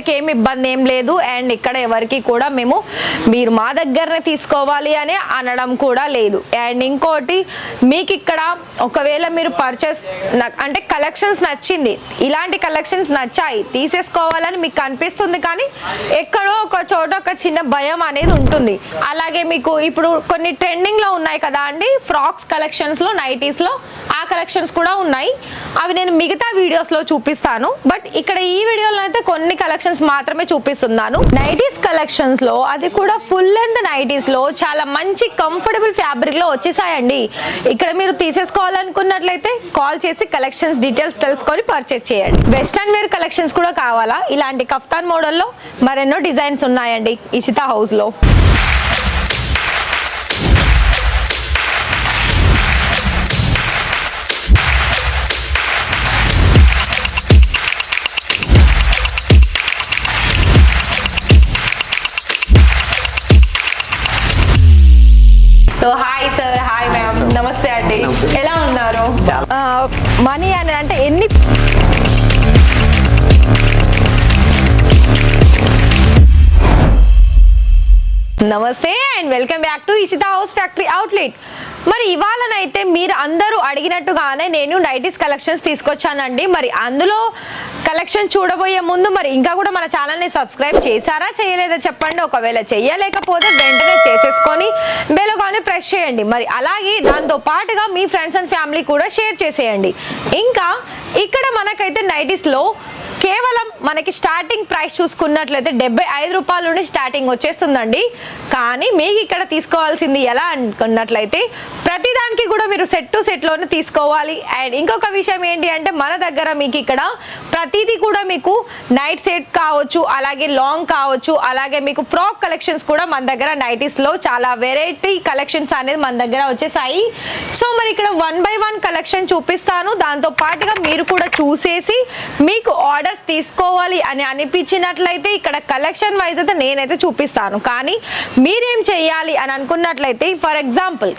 ఎవరికి ఏమి ఇబ్బంది ఏం లేదు. అండ్ ఇక్కడ ఎవరికి కూడా మేము మీరు మా దగ్గరనే తీసుకోవాలి అని అనడం కూడా లేదు. అండ్ ఇంకోటి మీకు ఇక్కడ ఒకవేళ మీరు పర్చేస్ అంటే కలెక్షన్స్ నచ్చింది, ఇలాంటి కలెక్షన్స్ నచ్చాయి తీసేసుకోవాలని మీకు అనిపిస్తుంది, కానీ ఎక్కడో ఒక చోట ఒక చిన్న భయం అనేది ఉంటుంది. అలాగే మీకు ఇప్పుడు కొన్ని ట్రెండింగ్ లో ఉన్నాయి కదా అండి ఫ్రాక్స్ కలెక్షన్స్ లో, నైటీస్ లో, ఆ కలెక్షన్స్ కూడా ఉన్నాయి. అవి నేను మిగతా వీడియోస్ లో చూపిస్తాను. బట్ ఇక్కడ ఈ వీడియోలో అయితే కొన్ని కలెక్షన్స్ మాత్రమే చూపిస్తున్నాను. నైటీస్ కలెక్షన్స్ లో, అది కూడా ఫుల్ లెంత్ నైటీస్ లో చాలా మంచి కంఫర్టబుల్ ఫ్యాబ్రిక్ లో వచ్చేసాయండి. ఇక్కడ మీరు తీసేసుకోవాలనుకున్నట్లయితే కాల్ చేసి కలెక్షన్స్ డీటెయిల్స్ తెలుసుకొని పర్చేస్ చేయండి. వెస్టర్న్ వేర్ కలెక్షన్స్ కూడా కావాలా? ఇలాంటి కఫ్తాన్ మోడల్లో మరెన్నో డిజైన్స్ ఉన్నాయండి ఇషితా హౌస్ లో. So hi sir, hi ma'am, నమస్తే అండి, ఎలా ఉన్నారు? మనీ అని అంటే ఎన్ని నమస్తే and welcome back to Ishita house factory outlet. మరి ఇవాళనైతే మీరు అందరూ అడిగినట్టుగానే నేను నైటీస్ కలెక్షన్స్ తీసుకొచ్చానండి. మరి అందులో కలెక్షన్ చూడబోయే ముందు మరి ఇంకా కూడా మన ఛానల్ని సబ్స్క్రైబ్ చేశారా చేయలేదా చెప్పండి. ఒకవేళ చేయలేకపోతే వెంటనే చేసేసుకొని బెల్ ఐకాన్ని ప్రెస్ చేయండి. మరి అలాగే దాంతో పాటుగా మీ ఫ్రెండ్స్ అండ్ ఫ్యామిలీ కూడా షేర్ చేసేయండి. ఇంకా ఇక్కడ మనకైతే నైటీస్లో కేవలం మనకి స్టార్టింగ్ ప్రైస్ చూసుకున్నట్లయితే 75 రూపాయల నుండి స్టార్టింగ్ వచ్చేస్తుందండి. కానీ మీకు ఇక్కడ తీసుకోవాల్సింది ఎలా అనుకున్నట్లయితే ప్రతిదానికి కూడా మీరు సెట్ టు సెట్లోనే తీసుకోవాలి. అండ్ ఇంకొక విషయం ఏంటి అంటే మన దగ్గర మీకు ఇక్కడ ప్రతిదీ కూడా మీకు నైట్ సెట్ కావచ్చు, అలాగే లాంగ్ కావచ్చు, అలాగే మీకు ఫ్రాక్ కలెక్షన్స్ కూడా మన దగ్గర నైటీస్లో చాలా వెరైటీ కలెక్షన్స్ అనేది మన దగ్గర వచ్చేసాయి. సో మరి ఇక్కడ 1 by 1 కలెక్షన్ చూపిస్తాను. దాంతో పాటుగా మీరు కూడా చూసేసి మీకు ఆర్డర్స్ తీసుకోవాలి అని అనిపించినట్లయితే ఇక్కడ కలెక్షన్ వైజ్ అయితే నేనైతే చూపిస్తాను. కానీ మీరేం చేయాలి అని అనుకున్నట్లయితే ఫర్ ఎగ్జాంపుల్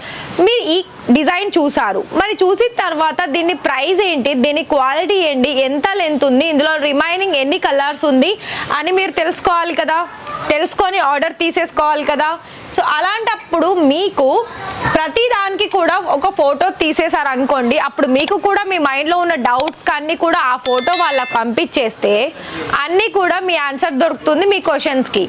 మీరు ఈ డిజైన్ చూసారు, మరి చూసిన తర్వాత దీని ప్రైస్ ఏంటి, దీని క్వాలిటీ ఏంటి, ఎంత లెంత్ ఉంది, ఇందులో రిమైనింగ్ ఎన్ని కలర్స్ ఉంది అని మీరు తెలుసుకోవాలి కదా, తెలుసుకొని ఆర్డర్ తీసేసుకోవాలి కదా. సో అలాంటప్పుడు మీకు ప్రతి దానికి కూడా ఒక ఫోటో తీసేసారు అనుకోండి, అప్పుడు మీకు కూడా మీ మైండ్లో ఉన్న డౌట్స్ అన్నీ కూడా ఆ ఫోటో వాళ్ళకి పంపించేస్తే అన్నీ కూడా మీ ఆన్సర్ దొరుకుతుంది మీ క్వశ్చన్స్కి.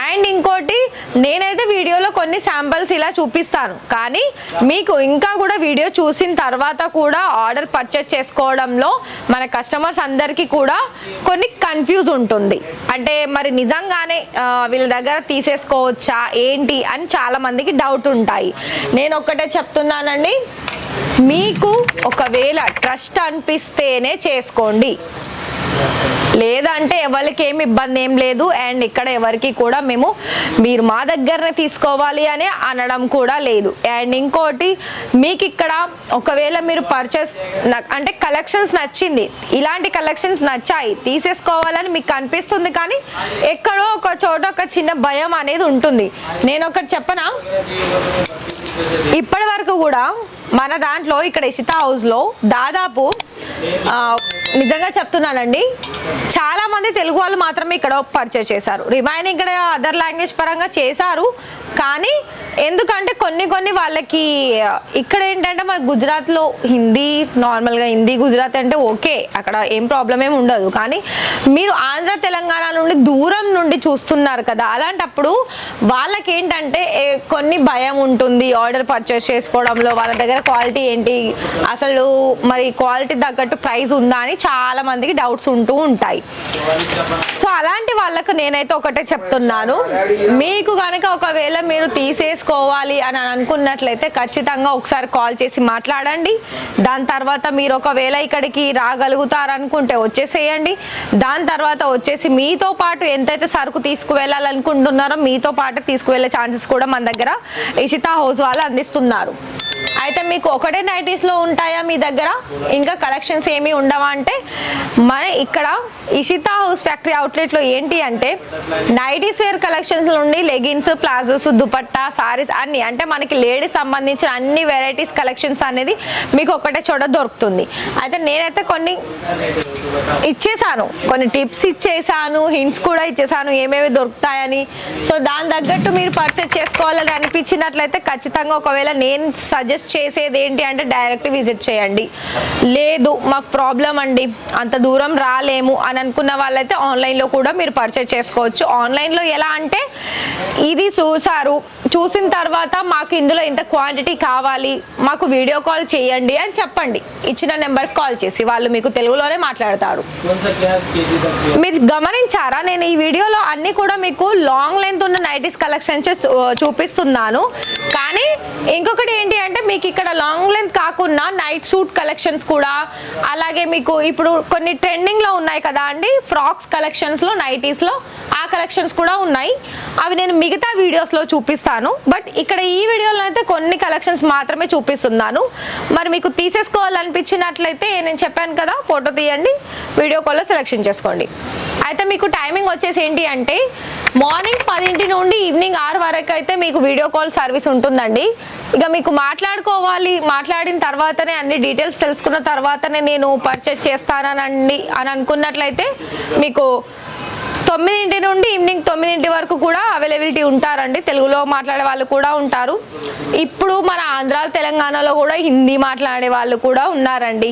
అండ్ ఇంకోటి నేనైతే వీడియోలో కొన్ని శాంపిల్స్ ఇలా చూపిస్తాను, కానీ మీకు ఇంకా కూడా వీడియో చూసిన తర్వాత కూడా ఆర్డర్ పర్చేస్ చేసుకోవడంలో మన కస్టమర్స్ అందరికీ కూడా కొన్ని కన్ఫ్యూజ్ ఉంటుంది. అంటే మరి నిజంగానే వీళ్ళ దగ్గర తీసేసుకోవచ్చా ఏంటి అని చాలా మందికి డౌట్ ఉంటాయి. నేను ఒక్కటే చెప్తున్నానండి, మీకు ఒకవేళ ట్రస్ట్ అనిపిస్తేనే చేసుకోండి, లేదంటే ఎవరికి ఏమి ఇబ్బంది ఏం లేదు. అండ్ ఇక్కడ ఎవరికి కూడా మేము మీరు మా దగ్గరనే తీసుకోవాలి అని అనడం కూడా లేదు. అండ్ ఇంకోటి మీకు ఇక్కడ ఒకవేళ మీరు పర్చేస్ అంటే కలెక్షన్స్ నచ్చింది, ఇలాంటి కలెక్షన్స్ నచ్చాయి తీసేసుకోవాలని మీకు అనిపిస్తుంది, కానీ ఎక్కడో ఒక చోట ఒక చిన్న భయం అనేది ఉంటుంది. నేను ఒకటి చెప్పనా, ఇప్పటి వరకు కూడా మన దాంట్లో ఇక్కడ ఇషితా హౌస్లో దాదాపు నిజంగా చెప్తున్నానండి చాలా మంది తెలుగు వాళ్ళు మాత్రమే ఇక్కడ పర్చేస్ చేశారు, రిమైనింగ్ ఇక్కడ అదర్ లాంగ్వేజ్ పరంగా చేశారు. కానీ ఎందుకంటే కొన్ని వాళ్ళకి ఇక్కడ ఏంటంటే మన గుజరాత్లో హిందీ నార్మల్గా హిందీ గుజరాత్ అంటే ఓకే, అక్కడ ఏం ప్రాబ్లం ఏమి ఉండదు. కానీ మీరు ఆంధ్ర తెలంగాణ నుండి దూరం నుండి చూస్తున్నారు కదా, అలాంటప్పుడు వాళ్ళకి ఏంటంటే కొన్ని భయం ఉంటుంది ఆర్డర్ పర్చేస్ చేసుకోవడంలో. వాళ్ళ దగ్గర క్వాలిటీ ఏంటి, అసలు మరి క్వాలిటీ తగ్గట్టు ప్రైస్ ఉందా అని చాలా మందికి డౌట్స్ ఉంటూ ఉంటాయి. సో అలాంటి వాళ్ళకు నేనైతే ఒకటే చెప్తున్నాను, మీకు కనుక ఒకవేళ మీరు తీసేసుకోవాలి అని అనుకున్నట్లయితే ఖచ్చితంగా ఒకసారి కాల్ చేసి మాట్లాడండి. దాని తర్వాత మీరు ఒకవేళ ఇక్కడికి రాగలుగుతారనుకుంటే వచ్చేసేయండి. దాని తర్వాత వచ్చేసి మీతో పాటు ఎంతైతే సరుకు తీసుకువెళ్ళాలనుకుంటున్నారో మీతో పాటు తీసుకువెళ్ళే ఛాన్సెస్ కూడా మన దగ్గర ఇషితా హౌస్ వాళ్ళు అందిస్తున్నారు. అయితే మీకు ఒకటే నైటీస్లో ఉంటాయా మీ దగ్గర, ఇంకా కలెక్షన్స్ ఏమీ ఉండవా అంటే అంటే మన ఇక్కడ ఇషితా హౌస్ ఫ్యాక్టరీ అవుట్లెట్లో ఏంటి అంటే నైటీస్ వేర్ కలెక్షన్స్ నుండి లెగిన్స్, ప్లాజోస్, దుపట్టా, సారీస్ అన్ని అంటే మనకి లేడీస్ సంబంధించిన అన్ని వెరైటీస్ కలెక్షన్స్ అనేది మీకు ఒకటే చోట దొరుకుతుంది. అయితే నేనైతే కొన్ని ఇచ్చేసాను, కొన్ని టిప్స్ ఇచ్చేసాను, హింట్స్ కూడా ఇచ్చేసాను ఏమేమి దొరుకుతాయని. సో దాని తగ్గట్టు మీరు పర్చేస్ చేసుకోవాలని అనిపించినట్లయితే ఖచ్చితంగా ఒకవేళ నేను సజెస్ట్ చేసేది ఏంటి అంటే డైరెక్ట్ విజిట్ చేయండి. లేదు మాకు ప్రాబ్లం అండి అంత దూరం రాలేము అని అనుకున్న వాళ్ళైతే ఆన్లైన్లో కూడా మీరు పర్చేస్ చేసుకోవచ్చు. ఆన్లైన్లో ఎలా అంటే ఇది చూసిన తర్వాత మాకు ఇందులో ఇంత క్వాంటిటీ కావాలి, మాకు వీడియో కాల్ చేయండి అని చెప్పండి. ఇచ్చిన నెంబర్కి కాల్ చేసి వాళ్ళు మీకు తెలుగులోనే మాట్లాడతారు. మీరు గమనించారా, నేను ఈ వీడియోలో అన్ని కూడా మీకు లాంగ్ లెంత్ ఉన్న నైటీస్ కలెక్షన్స్ చూపిస్తున్నాను. కానీ ఇంకొకటి ఏంటి అంటే మీకు ఇక్కడ లాంగ్ లెంత్ కాకుండా నైట్ సూట్ కలెక్షన్స్ కూడా, అలాగే మీకు ఇప్పుడు కొన్ని ట్రెండింగ్లో ఉన్నాయి కదా అండి ఫ్రాక్స్ కలెక్షన్స్లో, నైటీస్లో ఆ కలెక్షన్స్ కూడా ఉన్నాయి. అవి నేను మిగతా వీడియోస్లో చూపిస్తాను. బట్ ఇక్కడ ఈ వీడియోలో అయితే కొన్ని కలెక్షన్స్ మాత్రమే చూపిస్తున్నాను. మరి మీకు తీసేసుకోవాలనిపించినట్లయితే నేను చెప్పాను కదా, ఫోటో తీయండి, వీడియో కాల్లో సెలెక్షన్ చేసుకోండి. అయితే మీకు టైమింగ్ వచ్చేసి ఏంటి అంటే మార్నింగ్ 10 నుండి ఈవినింగ్ 6 వరకు అయితే మీకు వీడియో కాల్ సర్వీస్ ఉంటుందండి. ఇక మీకు మాట్లాడిన తర్వాతనే అన్ని డీటెయిల్స్ తెలుసుకున్న తర్వాతనే నేను పర్చేస్ చేస్తానండి అని అనుకున్నట్లయితే మీకు 9 నుండి ఈవినింగ్ 9 వరకు కూడా అవైలబిలిటీ ఉంటారండి. తెలుగులో మాట్లాడే వాళ్ళు కూడా ఉంటారు. ఇప్పుడు మన ఆంధ్ర తెలంగాణలో కూడా హిందీ మాట్లాడే వాళ్ళు కూడా ఉన్నారండి.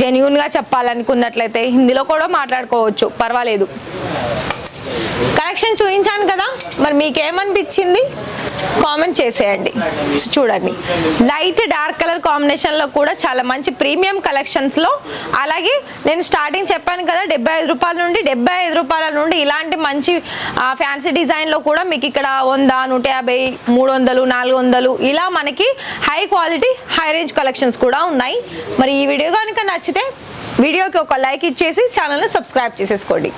జెన్యూన్గా చెప్పాలనుకున్నట్లయితే హిందీలో కూడా మాట్లాడుకోవచ్చు, పర్వాలేదు. కలెక్షన్ చూపించాను కదా, మరి మీకేమనిపించింది కామెంట్ చేసేయండి. చూడండి, లైట్ డార్క్ కలర్ కాంబినేషన్లో కూడా చాలా మంచి ప్రీమియం కలెక్షన్స్లో, అలాగే నేను స్టార్టింగ్ చెప్పాను కదా 75 రూపాయల నుండి 75 రూపాయల నుండి ఇలాంటి మంచి ఫ్యాన్సీ డిజైన్లో కూడా మీకు ఇక్కడ 100, 150, 300, 400 ఇలా మనకి high quality high range collections కూడా ఉన్నాయి. మరి ఈ వీడియో కనుక నచ్చితే వీడియోకి ఒక లైక్ ఇచ్చేసి ఛానల్ని సబ్స్క్రైబ్ చేసేసుకోండి.